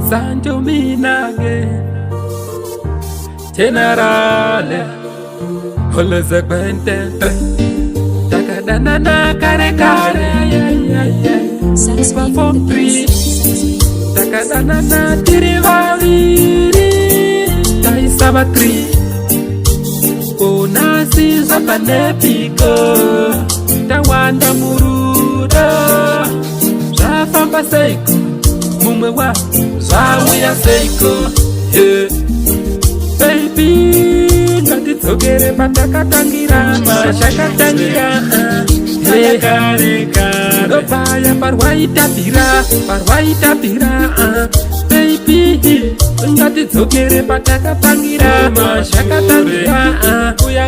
Sancho Minage Generale Hola Zakwente Takadana kare kare Suba for free Takadana tirivari Tai sabatri Onasi zapanepiko Tawanda muruda Zafamba seiko Mumwe wa Zawuya seiko Baby Ngatitsogere patakatangira Mashakatangira Reka reka Dopaya parwaita pira Baby Ngatitsogere patakatangira Mashakatangira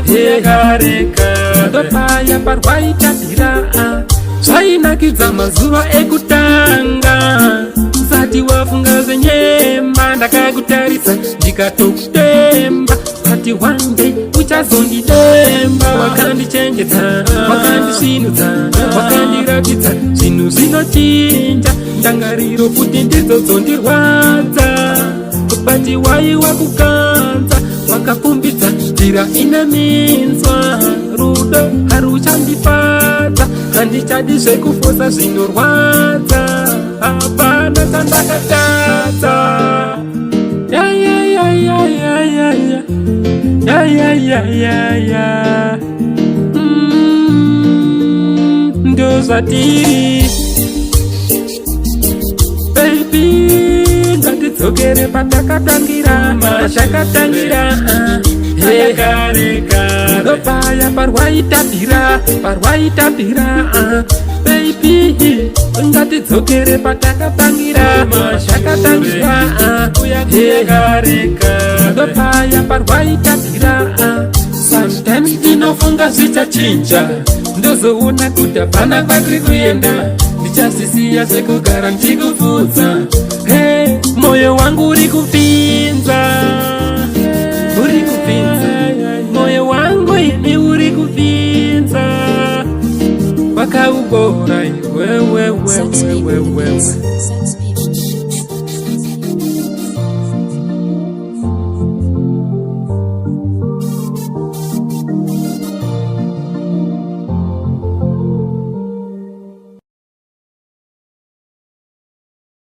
Reka reka Dopaya parwaita pira Zvainakidza mazuva ekutanga Usati wafunga zenyemba ndakakutarisa ndikatokutemba Ati one day uchazondidemba Wakandichengeta, wakandisvinudza, wakandiratidza Zvinhu zvinochinja, ndangariro futi ndidzo dzondirwadza Bati waiwa kukanza, wakafumbidza njira ine minzwa Rudo haruchandifadza, handichadi zvekufosa zvinorwadza Hapana chandakatadza Ndo zvatiri Baby Ngatidzokere patakatangira Mashakatangira Reka reka Dopaya parwaita pira Baby Ngatidzokere patakatangira Mashakatangira Reka reka Dopaya parwaita pira Sometimes ndinofunga zvichachinja Ndozoona kuti hapana kwatiri kuenda Ndichasisiya sekugara ndichikufudza Hey, moyo wangu uri kupinza Moyo wangu ini uri kupinza Wakaubora wewe